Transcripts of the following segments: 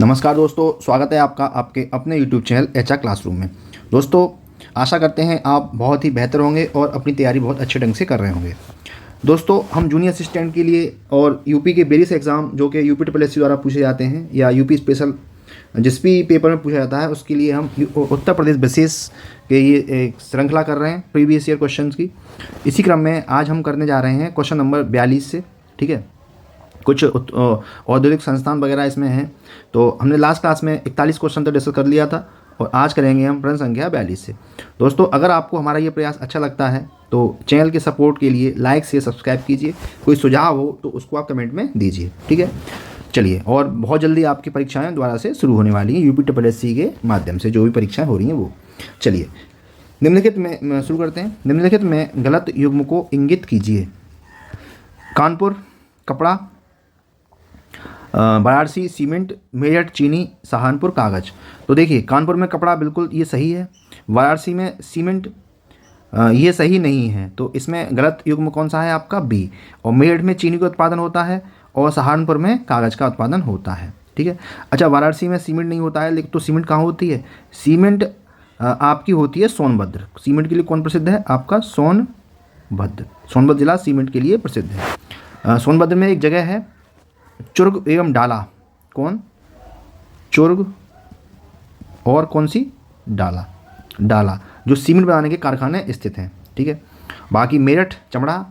नमस्कार दोस्तों, स्वागत है आपका आपके अपने YouTube चैनल HR क्लासरूम में। दोस्तों, आशा करते हैं आप बहुत ही बेहतर होंगे और अपनी तैयारी बहुत अच्छे ढंग से कर रहे होंगे। दोस्तों, हम जूनियर असिस्टेंट के लिए और यूपी के वेरियस एग्ज़ाम जो कि UPSSC द्वारा पूछे जाते हैं या यूपी स्पेशल जिस भी पेपर में पूछा जाता है उसके लिए हम उत्तर प्रदेश विशेष के ये एक श्रृंखला कर रहे हैं प्रीवियस ईयर क्वेश्चन की। इसी क्रम में आज हम करने जा रहे हैं क्वेश्चन नंबर 42 से। ठीक है, कुछ औद्योगिक संस्थान वगैरह इसमें हैं। तो हमने लास्ट क्लास में 41 क्वेश्चन तो डिस्कस कर लिया था और आज करेंगे हम प्रश्न संख्या 42 से। दोस्तों, अगर आपको हमारा ये प्रयास अच्छा लगता है तो चैनल के सपोर्ट के लिए लाइक से सब्सक्राइब कीजिए। कोई सुझाव हो तो उसको आप कमेंट में दीजिए। ठीक है, चलिए। और बहुत जल्दी आपकी परीक्षाएं दोबारा से शुरू होने वाली हैं UPSSC के माध्यम से, जो भी परीक्षाएं हो रही हैं वो। चलिए, निम्नलिखित में शुरू करते हैं। निम्नलिखित में गलत युग्म को इंगित कीजिए। कानपुर कपड़ा, वाराणसी सीमेंट, मेरठ चीनी, सहारनपुर कागज़। तो देखिए, कानपुर में कपड़ा बिल्कुल ये सही है, वाराणसी में सीमेंट ये सही नहीं है, तो इसमें गलत युग्म कौन सा है आपका बी। और मेरठ में चीनी का उत्पादन होता है और सहारनपुर में कागज़ का उत्पादन होता है। ठीक है, अच्छा, वाराणसी में सीमेंट नहीं होता है, लेकिन तो सीमेंट कहाँ होती है? सीमेंट आपकी होती है सोनभद्र। सीमेंट के लिए कौन प्रसिद्ध है? आपका सोनभद्र। सोनभद्र जिला सीमेंट के लिए प्रसिद्ध है। सोनभद्र में एक जगह है चुर्ग एवं डाला। कौन? चुर्ग और कौन सी? डाला। डाला जो सीमेंट बनाने के कारखाने स्थित हैं। ठीक है, बाकी मेरठ चमड़ा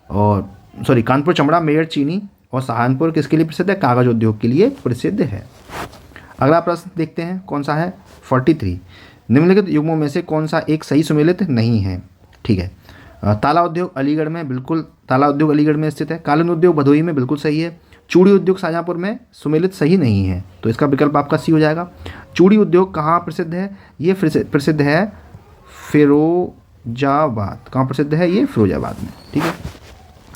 और कानपुर चमड़ा, मेरठ चीनी और सहारनपुर किसके लिए प्रसिद्ध है? कागज उद्योग के लिए प्रसिद्ध है। अगला प्रश्न देखते हैं, कौन सा है? 43। निम्नलिखित युग्मों में से कौन सा एक सही सुमेलित नहीं है? ठीक है, ताला उद्योग अलीगढ़ में, बिल्कुल ताला उद्योग अलीगढ़ में स्थित है। कालीन उद्योग भदोही में, बिल्कुल सही है। चूड़ी उद्योग शाहजहाँपुर में सुमेलित सही नहीं है, तो इसका विकल्प आपका सी हो जाएगा। चूड़ी उद्योग कहाँ प्रसिद्ध है? ये प्रसिद्ध है फिरोजाबाद। कहाँ प्रसिद्ध है? ये फिरोजाबाद में। ठीक है,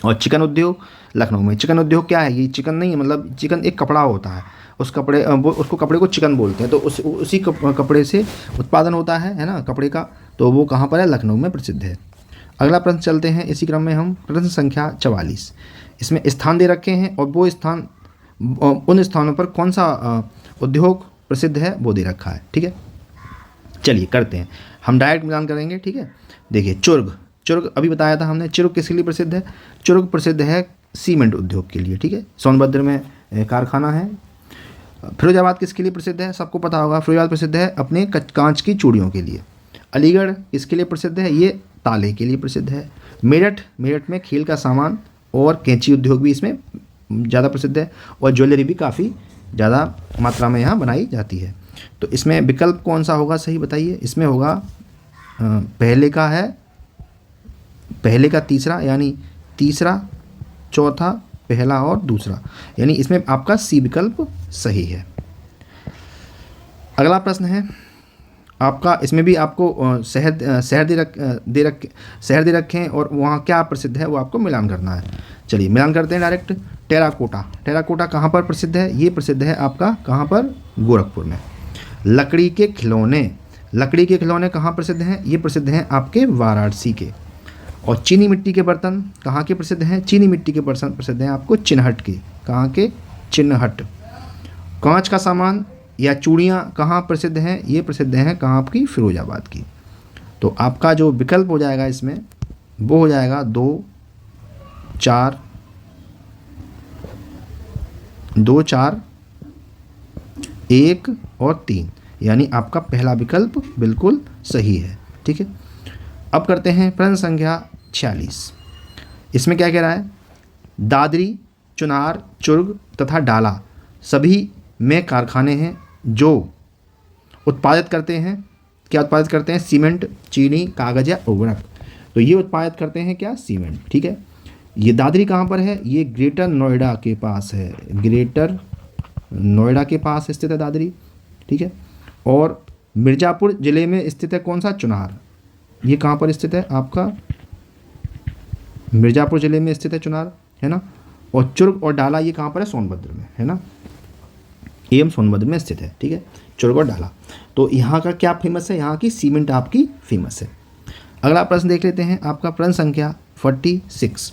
और चिकन उद्योग लखनऊ में। चिकन उद्योग क्या है? ये चिकन नहीं है, मतलब चिकन एक कपड़ा होता है, उस कपड़े उसको कपड़े को चिकन बोलते हैं, तो उसी कपड़े से उत्पादन होता है ना कपड़े का, तो वो कहाँ पर है? लखनऊ में प्रसिद्ध है। अगला प्रश्न चलते हैं, इसी क्रम में हम प्रश्न संख्या 44। इसमें स्थान दे रखे हैं और वो स्थान, उन स्थानों पर कौन सा उद्योग प्रसिद्ध है वो दे रखा है। ठीक है, चलिए करते हैं, हम डायरेक्ट मिलान करेंगे। ठीक है, देखिए, चुर्ग अभी बताया था हमने। चुर्ग किसके लिए प्रसिद्ध है? चुर्ग प्रसिद्ध है सीमेंट उद्योग के लिए। ठीक है, सोनभद्र में कारखाना है। फिरोजाबाद किसके लिए प्रसिद्ध है? सबको पता होगा, फिरोजाबाद प्रसिद्ध है अपने कांच की चूड़ियों के लिए। अलीगढ़ इसके लिए प्रसिद्ध है? ये ताले के लिए प्रसिद्ध है। मेरठ में खेल का सामान और कैंची उद्योग भी इसमें ज़्यादा प्रसिद्ध है और ज्वेलरी भी काफ़ी ज़्यादा मात्रा में यहाँ बनाई जाती है। तो इसमें विकल्प कौन सा होगा सही बताइए? इसमें होगा पहले का तीसरा, यानी तीसरा चौथा, पहला और दूसरा, यानी इसमें आपका सी विकल्प सही है। अगला प्रश्न है आपका, इसमें भी आपको शहर दे रखे हैं और वहाँ क्या प्रसिद्ध है वो आपको मिलान करना है। चलिए मिलान करते हैं डायरेक्ट। टेराकोटा कहाँ पर प्रसिद्ध है? ये प्रसिद्ध है आपका कहाँ पर? गोरखपुर में। लकड़ी के खिलौने कहाँ प्रसिद्ध हैं? ये प्रसिद्ध हैं आपके वाराणसी के। और चीनी मिट्टी के बर्तन कहाँ के प्रसिद्ध हैं? चीनी मिट्टी के बर्तन प्रसिद्ध हैं आपको चिन्हट के। कहाँ के? चिन्हट। कांच का सामान या चूड़ियाँ कहाँ प्रसिद्ध हैं? ये प्रसिद्ध हैं कहाँ आपकी? फिरोजाबाद की। तो आपका जो विकल्प हो जाएगा इसमें वो हो जाएगा 2, 4, 1 और 3, यानी आपका पहला विकल्प बिल्कुल सही है। ठीक है, अब करते हैं प्रश्न संख्या 46। इसमें क्या कह रहा है? दादरी, चुनार, चुर्ग तथा डाला सभी में कारखाने हैं जो उत्पादित करते हैं, क्या उत्पादित करते हैं? सीमेंट, चीनी, कागज़ या उर्वरक। तो ये उत्पादित करते हैं क्या? सीमेंट। ठीक है, ये दादरी कहाँ पर है? ये ग्रेटर नोएडा के पास है। ग्रेटर नोएडा के पास स्थित है दादरी। ठीक है, और मिर्ज़ापुर ज़िले में स्थित है कौन सा? चुनार। ये कहाँ पर स्थित है आपका? मिर्ज़ापुर ज़िले में स्थित है चुनार, है ना। और चुर्ग और डाला ये कहाँ पर है? सोनभद्र में, है ना। एम सोनभद्र में स्थित है। ठीक है, चुर्ग और डाला। तो यहाँ का क्या फेमस है? यहाँ की सीमेंट आपकी फेमस है। अगला प्रश्न देख लेते हैं, आपका प्रश्न संख्या 46।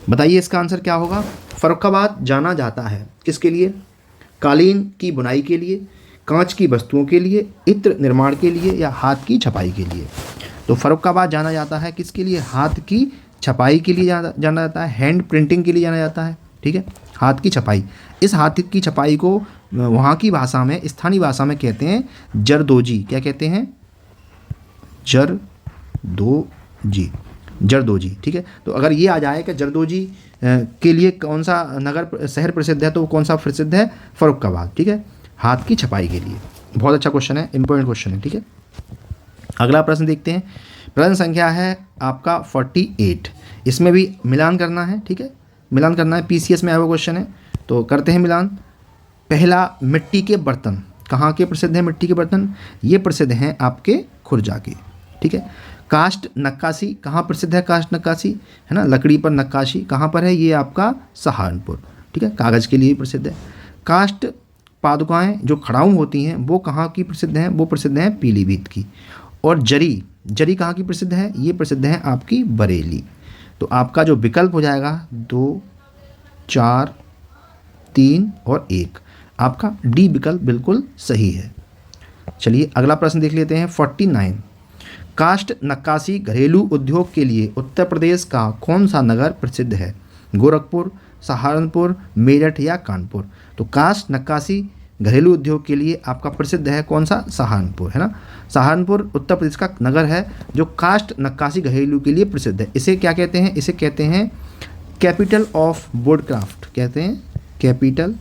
बताइए इसका आंसर क्या होगा। फर्रुखाबाद जाना जाता है किसके लिए? कालीन की बुनाई के लिए, कांच की वस्तुओं के लिए, इत्र निर्माण के लिए या हाथ की छपाई के लिए। तो फर्रुखाबाद जाना जाता है किसके लिए? हाथ की छपाई के लिए जाना जाता है, हैंड प्रिंटिंग के लिए जाना जाता है। ठीक है, हाथ की छपाई। इस हाथ की छपाई को वहाँ की भाषा में, स्थानीय भाषा में कहते हैं जरदोजी। क्या कहते हैं? जरदोजी, जरदोजी। ठीक है, तो अगर ये आ जाए कि जरदोजी के लिए कौन सा नगर शहर प्रसिद्ध है, तो वो कौन सा प्रसिद्ध है? फर्रुखाबाद। ठीक है, हाथ की छपाई के लिए। बहुत अच्छा क्वेश्चन है, इंपॉर्टेंट क्वेश्चन है। ठीक है, अगला प्रश्न देखते हैं। प्रश्न संख्या है आपका 48। इसमें भी मिलान करना है। ठीक है, मिलान करना है, पीसीएस में आया हुआ क्वेश्चन है, तो करते हैं मिलान। पहला, मिट्टी के बर्तन कहाँ के प्रसिद्ध हैं? मिट्टी के बर्तन ये प्रसिद्ध हैं आपके खुर्जा के। ठीक है, कास्ट नक्काशी कहाँ प्रसिद्ध है? कास्ट नक्काशी है ना, लकड़ी पर नक्काशी कहाँ पर है? ये आपका सहारनपुर। ठीक है, कागज़ के लिए प्रसिद्ध है। कास्ट पादुकाएँ जो खड़ाऊँ होती हैं वो कहाँ की प्रसिद्ध हैं? वो प्रसिद्ध हैं पीलीभीत की। और जरी, जरी कहाँ की प्रसिद्ध है? ये प्रसिद्ध है आपकी बरेली। तो आपका जो विकल्प हो जाएगा 2, 4, 3 और 1, आपका डी विकल्प बिल्कुल सही है। चलिए अगला प्रश्न देख लेते हैं 49। कास्ट नक्काशी घरेलू उद्योग के लिए उत्तर प्रदेश का कौन सा नगर प्रसिद्ध है? गोरखपुर, सहारनपुर, मेरठ या कानपुर? तो कास्ट नक्काशी घरेलू उद्योग के लिए आपका प्रसिद्ध है कौन सा? सहारनपुर, है ना। सहारनपुर उत्तर प्रदेश का नगर है जो कास्ट नक्काशी घरेलू के लिए प्रसिद्ध है। इसे क्या कहते हैं? इसे कहते हैं कैपिटल ऑफ वुड क्राफ्ट। कहते हैं capital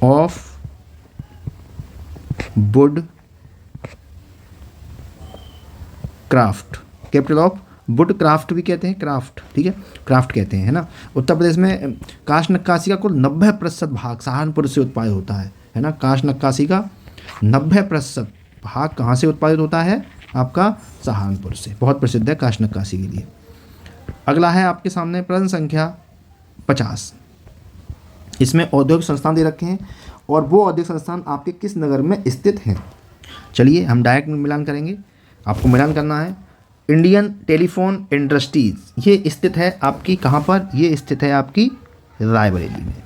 of would craft. Capital of would craft भी कहते हैं, क्राफ्ट। ठीक है, क्राफ्ट कहते हैं, है ना। उत्तर प्रदेश में काष्ठ नक्काशी का कुल 90% भाग सहारनपुर से उत्पादित होता है ना। काष्ठ नक्काशी का 90% भाग कहाँ से उत्पादित होता है? आपका सहारनपुर से। बहुत प्रसिद्ध है काष्ठ नक्काशी के लिए। अगला है आपके सामने प्रश्न संख्या 50। इसमें औद्योगिक संस्थान दे रखे हैं और वो औद्योगिक संस्थान आपके किस नगर में स्थित हैं। चलिए हम डायरेक्ट मिलान करेंगे, आपको मिलान करना है। इंडियन टेलीफोन इंडस्ट्रीज़ ये स्थित है आपकी कहाँ पर? ये स्थित है आपकी रायबरेली में।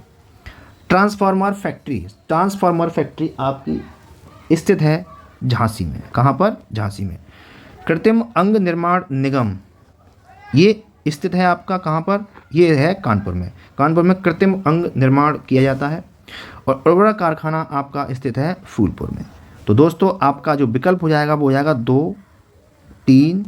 ट्रांसफार्मर फैक्ट्री, ट्रांसफार्मर फैक्ट्री आपकी स्थित है झांसी में। कहाँ पर? झांसी में। कृत्रिम अंग निर्माण निगम ये स्थित है आपका कहाँ पर? ये है कानपुर में। कानपुर में कृत्रिम अंग निर्माण किया जाता है। और उर्वरक कारखाना आपका स्थित है फूलपुर में। तो दोस्तों आपका जो विकल्प हो जाएगा वो हो जाएगा 2, 3,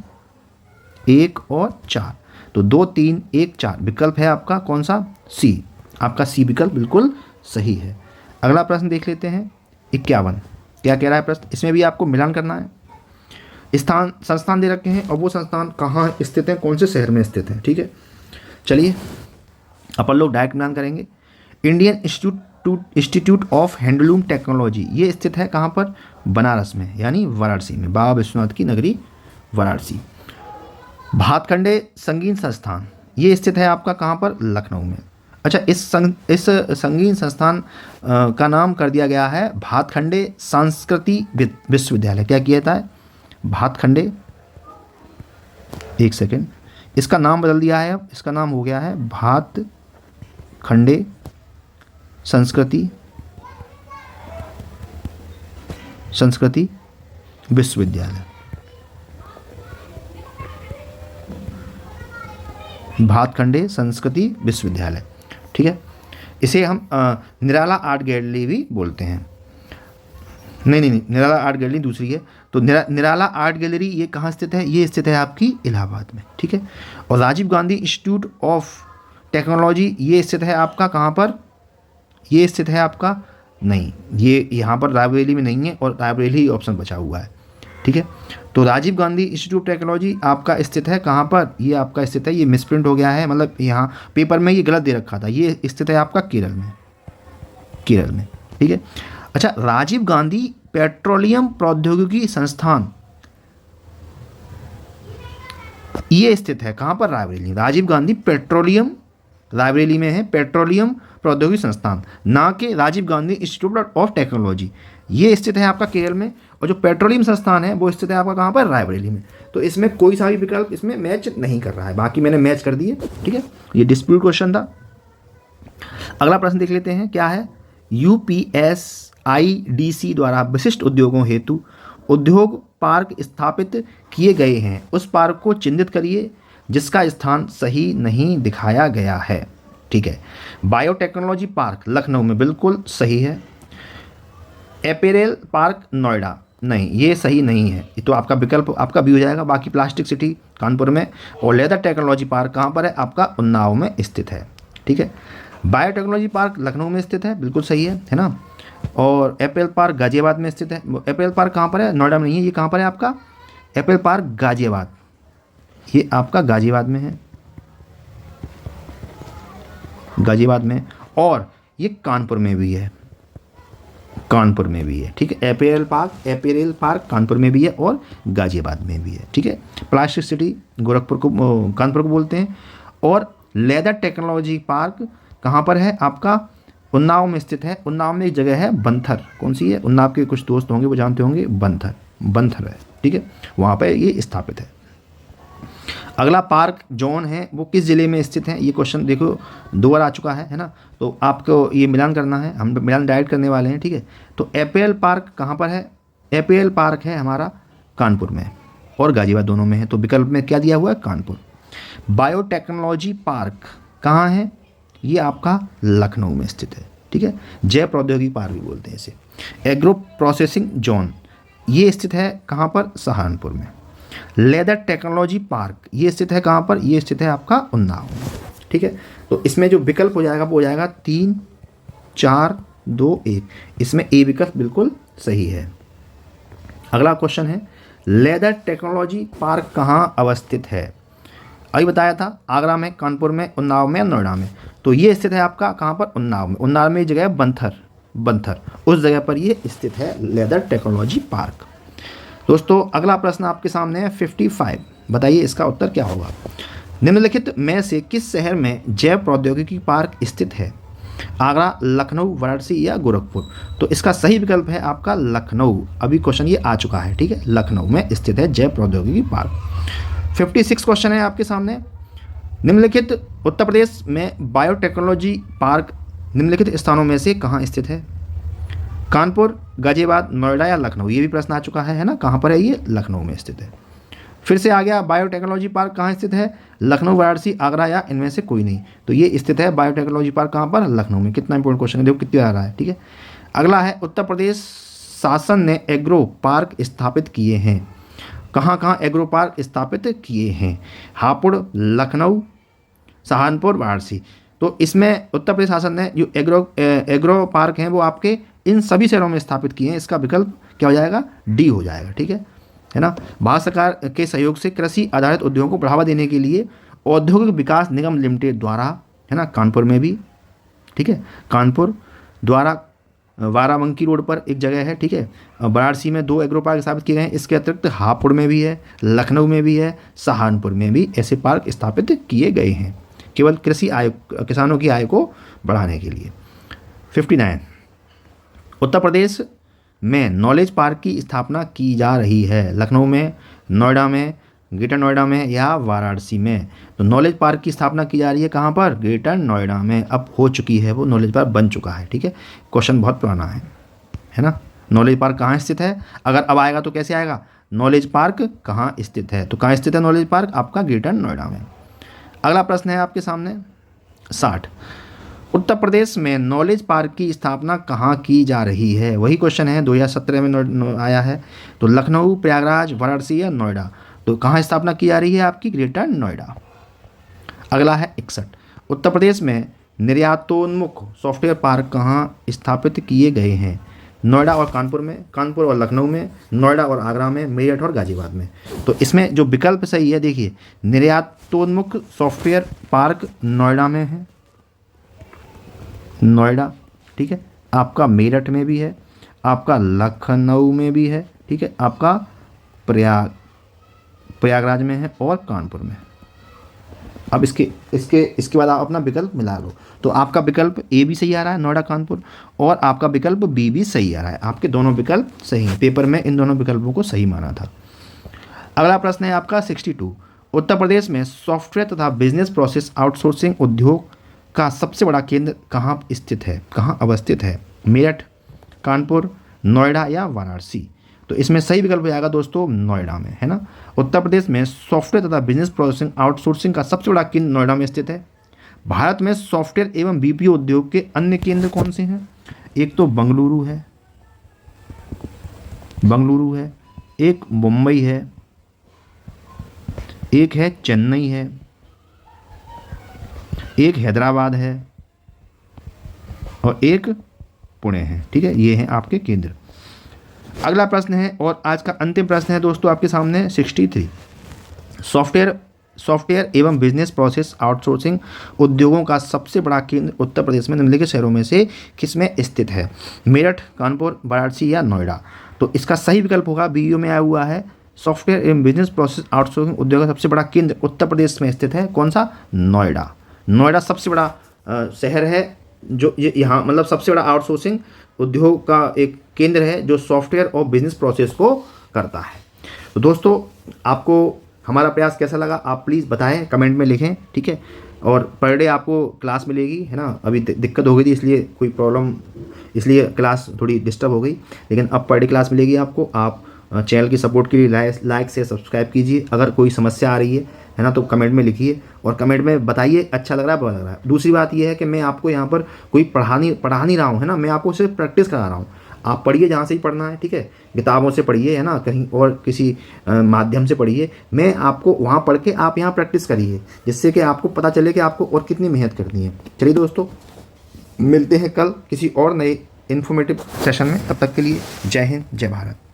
1 और 4। तो 2, 3, 1, 4 विकल्प है आपका कौन सा? सी। आपका सी विकल्प बिल्कुल सही है। अगला प्रश्न देख लेते हैं 51। क्या कह रहा है प्रश्न? इसमें भी आपको मिलान करना है। स्थान संस्थान दे रखे हैं और वो संस्थान कहाँ स्थित हैं, कौन से शहर में स्थित हैं। ठीक है, चलिए अपन लोग डायरेक्ट मिलान करेंगे। Indian institute of handloom technology ये स्थित है कहाँ पर? बनारस में, यानी वाराणसी में, बाबा विश्वनाथ की नगरी वाराणसी। भातखंडे संगीत संस्थान ये स्थित है आपका कहाँ पर? लखनऊ में। अच्छा, इस संगीत संस्थान का नाम कर दिया गया है भातखंडे संस्कृति विश्वविद्यालय। क्या किया जाता है? भातखंडे, एक सेकेंड, इसका नाम बदल दिया है, अब इसका नाम हो गया है भातखंडे संस्कृति विश्वविद्यालय। भातखंडे संस्कृति विश्वविद्यालय। ठीक है, इसे हम निराला आर्ट गैलरी भी बोलते हैं। नहीं, निराला आर्ट गैलरी दूसरी है। तो निराला आर्ट गैलरी ये कहाँ स्थित है? ये स्थित है आपकी इलाहाबाद में। ठीक है, और Rajiv Gandhi institute of technology ये स्थित है आपका कहाँ पर? ये स्थित है आपका, नहीं, ये यहाँ पर रायबरेली में नहीं है और रायबरेली ऑप्शन बचा हुआ है। ठीक है, तो Rajiv Gandhi institute of technology आपका स्थित है कहाँ पर? ये आपका स्थित है, ये मिसप्रिंट हो गया है, मतलब यहाँ पेपर में ये गलत दे रखा था। ये स्थित है आपका केरल में, केरल में। ठीक है, अच्छा, राजीव गांधी पेट्रोलियम प्रौद्योगिकी संस्थान ये स्थित है कहाँ पर? रायबरेली। राजीव गांधी पेट्रोलियम रायबरेली में है, पेट्रोलियम प्रौद्योगिकी संस्थान, ना कि Rajiv Gandhi institute of technology. ये स्थित है आपका केरल में, और जो पेट्रोलियम संस्थान है वो स्थित है आपका कहाँ पर? रायबरेली में। तो इसमें कोई सा भी विकल्प इसमें मैच नहीं कर रहा है, बाकी मैंने मैच कर दिए। ठीक है, ये डिस्प्यूट क्वेश्चन था। अगला प्रश्न देख लेते हैं, क्या है? यूपीएसआईडीसी द्वारा विशिष्ट उद्योगों हेतु उद्योग पार्क स्थापित किए गए हैं, उस पार्क को चिन्हित करिए जिसका स्थान सही नहीं दिखाया गया है। ठीक है, बायोटेक्नोलॉजी पार्क लखनऊ में बिल्कुल सही है। एपेरेल पार्क नोएडा, नहीं ये सही नहीं है, तो आपका विकल्प आपका भी हो जाएगा। बाकी प्लास्टिक सिटी कानपुर में और लेदर टेक्नोलॉजी पार्क कहाँ पर है? आपका उन्नाव में स्थित है। ठीक है, बायोटेक्नोलॉजी पार्क लखनऊ में स्थित है, बिल्कुल सही है ना। और एपेल पार्क गाजियाबाद में स्थित है। एपेल पार्क कहाँ पर है? नोएडा में नहीं है, ये कहाँ पर है आपका? एपेल पार्क गाजियाबाद, ये आपका गाजियाबाद में है, गाजियाबाद में। और ये कानपुर में भी है, कानपुर में भी है। ठीक है, एपेरेल पार्क कानपुर में भी है और गाजियाबाद में भी है। ठीक है, प्लास्टिक सिटी गोरखपुर को कानपुर को बोलते हैं। और लेदर टेक्नोलॉजी पार्क कहाँ पर है? आपका उन्नाव में स्थित है। उन्नाव में एक जगह है बंथर, कौन सी है? उन्नाव के कुछ दोस्त होंगे वो जानते होंगे, बंथर है। ठीक है, वहाँ पर ये स्थापित है। अगला पार्क जोन है वो किस ज़िले में स्थित है? ये क्वेश्चन देखो 2 बार आ चुका है ना, तो आपको ये मिलान करना है, हम मिलान डायरेक्ट करने वाले हैं। ठीक है, तो एपेल पार्क कहाँ पर है? एपेल पार्क है हमारा कानपुर में और गाजियाबाद दोनों में है, तो विकल्प में क्या दिया हुआ है? कानपुर। बायोटेक्नोलॉजी पार्क कहाँ है? ये आपका लखनऊ में स्थित है। ठीक है, जैव प्रौद्योगिकी पार्क भी बोलते हैं इसे। एग्रो प्रोसेसिंग जोन ये स्थित है कहाँ पर? सहारनपुर में। लेदर टेक्नोलॉजी पार्क ये स्थित है कहाँ पर? ये स्थित है आपका उन्नाव में। ठीक है, तो इसमें जो विकल्प हो जाएगा वो हो जाएगा 3, 4, 2, 1। इसमें ए विकल्प बिल्कुल सही है। अगला क्वेश्चन है, लेदर टेक्नोलॉजी पार्क कहाँ अवस्थित है? अभी बताया था, आगरा में, कानपुर में, उन्नाव में, नोएडा में। तो ये स्थित है आपका कहाँ पर? उन्नाव में। उन्नाव में एक जगह है बंथर, उस जगह पर ये स्थित है लेदर टेक्नोलॉजी पार्क। दोस्तों अगला प्रश्न आपके सामने है 55, बताइए इसका उत्तर क्या होगा? निम्नलिखित में से किस शहर में जैव प्रौद्योगिकी पार्क स्थित है? आगरा, लखनऊ, वाराणसी या गोरखपुर? तो इसका सही विकल्प है आपका लखनऊ। अभी क्वेश्चन ये आ चुका है। ठीक है, लखनऊ में स्थित है जैव प्रौद्योगिकी पार्क। 56 क्वेश्चन है आपके सामने, निम्नलिखित उत्तर प्रदेश में बायोटेक्नोलॉजी पार्क निम्नलिखित स्थानों में से कहाँ स्थित है? कानपुर, गाजियाबाद, नोएडा या लखनऊ? ये भी प्रश्न आ चुका है ना, कहाँ पर है ये? लखनऊ में स्थित है। फिर से आ गया, बायोटेक्नोलॉजी पार्क कहाँ स्थित है? लखनऊ, वाराणसी, आगरा या इनमें से कोई नहीं? तो ये स्थित है बायोटेक्नोलॉजी पार्क कहाँ पर? लखनऊ में। कितना इंपॉर्टेंट क्वेश्चन है, देखो कितनी आ रहा है। ठीक है, अगला है, उत्तर प्रदेश शासन ने एग्रो पार्क स्थापित किए हैं। कहाँ कहाँ एग्रो पार्क स्थापित किए हैं? हापुड़, लखनऊ, सहारनपुर, वाराणसी। तो इसमें उत्तर प्रदेश शासन ने जो एग्रो पार्क हैं वो आपके इन सभी शहरों में स्थापित किए हैं। इसका विकल्प क्या हो जाएगा? डी हो जाएगा। ठीक है ना। भारत सरकार के सहयोग से कृषि आधारित उद्योगों को बढ़ावा देने के लिए औद्योगिक विकास निगम लिमिटेड द्वारा, है ना, कानपुर में भी, ठीक है, कानपुर द्वारा बाराबंकी रोड पर एक जगह है। ठीक है, वाराणसी में 2 एग्रो पार्क स्थापित किए गए हैं। इसके अतिरिक्त हापुड़ में भी है, लखनऊ में भी है, सहारनपुर में भी ऐसे पार्क स्थापित किए गए हैं, केवल कृषि आय, किसानों की आय को बढ़ाने के लिए। 59, उत्तर प्रदेश में नॉलेज पार्क की स्थापना की जा रही है। लखनऊ में, नोएडा में, ग्रेटर नोएडा में या वाराणसी में? तो नॉलेज पार्क की स्थापना की जा रही है कहाँ पर? ग्रेटर नोएडा में। अब हो चुकी है, वो नॉलेज पार्क बन चुका है। ठीक है, क्वेश्चन बहुत पुराना है ना। नॉलेज पार्क कहाँ स्थित है? अगर अब आएगा तो कैसे आएगा? नॉलेज पार्क कहाँ स्थित है? तो कहाँ स्थित है नॉलेज पार्क? आपका ग्रेटर नोएडा में। अगला प्रश्न है आपके सामने 60, उत्तर प्रदेश में नॉलेज पार्क की स्थापना कहाँ की जा रही है? वही क्वेश्चन है, 2017 में आया है। तो लखनऊ, प्रयागराज, वाराणसी या नोएडा? तो कहाँ स्थापना की जा रही है? आपकी ग्रेटर नोएडा। अगला है 61, उत्तर प्रदेश में निर्यातोन्मुख सॉफ्टवेयर पार्क कहाँ स्थापित किए गए हैं? नोएडा और कानपुर में, कानपुर और लखनऊ में, नोएडा और आगरा में, मेरठ और गाजियाबाद में? तो इसमें जो विकल्प सही है, देखिए, निर्यातोन्मुख सॉफ्टवेयर पार्क नोएडा में है, नोएडा, ठीक है, आपका मेरठ में भी है, आपका लखनऊ में भी है, ठीक है, आपका प्रयागराज में है और कानपुर में। अब इसके बाद आप अपना विकल्प मिला लो। तो आपका विकल्प ए भी सही आ रहा है, नोएडा, कानपुर, और आपका विकल्प बी भी सही आ रहा है। आपके दोनों विकल्प सही हैं, पेपर में इन दोनों विकल्पों को सही माना था। अगला प्रश्न है आपका 62, उत्तर प्रदेश में सॉफ्टवेयर तथा बिजनेस प्रोसेस आउटसोर्सिंग उद्योग का सबसे बड़ा केंद्र कहाँ स्थित है, कहाँ अवस्थित है? मेरठ, कानपुर, नोएडा या वाराणसी? तो इसमें सही विकल्प हो जाएगा दोस्तों नोएडा में, है ना। उत्तर प्रदेश में सॉफ्टवेयर तथा बिजनेस प्रोसेसिंग आउटसोर्सिंग का सबसे बड़ा केंद्र नोएडा में स्थित है। भारत में सॉफ्टवेयर एवं बीपीओ उद्योग के अन्य केंद्र कौन से हैं? एक तो बंगलुरु है, एक मुंबई है, एक है चेन्नई है, एक हैदराबाद है और एक पुणे है। ठीक है, ये हैं आपके केंद्र। अगला प्रश्न है और आज का अंतिम प्रश्न है दोस्तों आपके सामने 63। सॉफ्टवेयर एवं बिजनेस प्रोसेस आउटसोर्सिंग उद्योगों का सबसे बड़ा केंद्र उत्तर प्रदेश में निम्नलिखित शहरों में से किसमें स्थित है? मेरठ, कानपुर, वाराणसी या नोएडा? तो इसका सही विकल्प होगा, बीईओ में आया हुआ है, सॉफ्टवेयर एवं बिजनेस प्रोसेस आउटसोर्सिंग उद्योग का सबसे बड़ा केंद्र उत्तर प्रदेश में स्थित है। कौन सा? नोएडा। नोएडा सबसे बड़ा शहर है जो यहाँ मतलब सबसे बड़ा आउटसोर्सिंग उद्योग का एक केंद्र है जो सॉफ्टवेयर और बिजनेस प्रोसेस को करता है। तो दोस्तों आपको हमारा प्रयास कैसा लगा आप प्लीज़ बताएं, कमेंट में लिखें। ठीक है, और पर डे आपको क्लास मिलेगी, है ना। अभी दिक्कत हो गई थी इसलिए कोई प्रॉब्लम, इसलिए क्लास थोड़ी डिस्टर्ब हो गई, लेकिन अब पर डे क्लास मिलेगी आपको। आप चैनल की सपोर्ट के लिए लाइक से सब्सक्राइब कीजिए। अगर कोई समस्या आ रही है ना, तो कमेंट में लिखिए और कमेंट में बताइए अच्छा लग रहा है बुरा लग रहा है। दूसरी बात यह है कि मैं आपको यहाँ पर कोई पढ़ा नहीं रहा हूँ, है ना, मैं आपको सिर्फ प्रैक्टिस करा रहा हूँ। आप पढ़िए जहाँ से ही पढ़ना है, ठीक है, किताबों से पढ़िए, है ना, कहीं और किसी माध्यम से पढ़िए। मैं आपको वहाँ पढ़ के आप यहाँ प्रैक्टिस करिए, जिससे कि आपको पता चले कि आपको और कितनी मेहनत करनी है। चलिए दोस्तों, मिलते हैं कल किसी और नए इन्फॉर्मेटिव सेशन में। तब तक के लिए जय हिंद, जय भारत।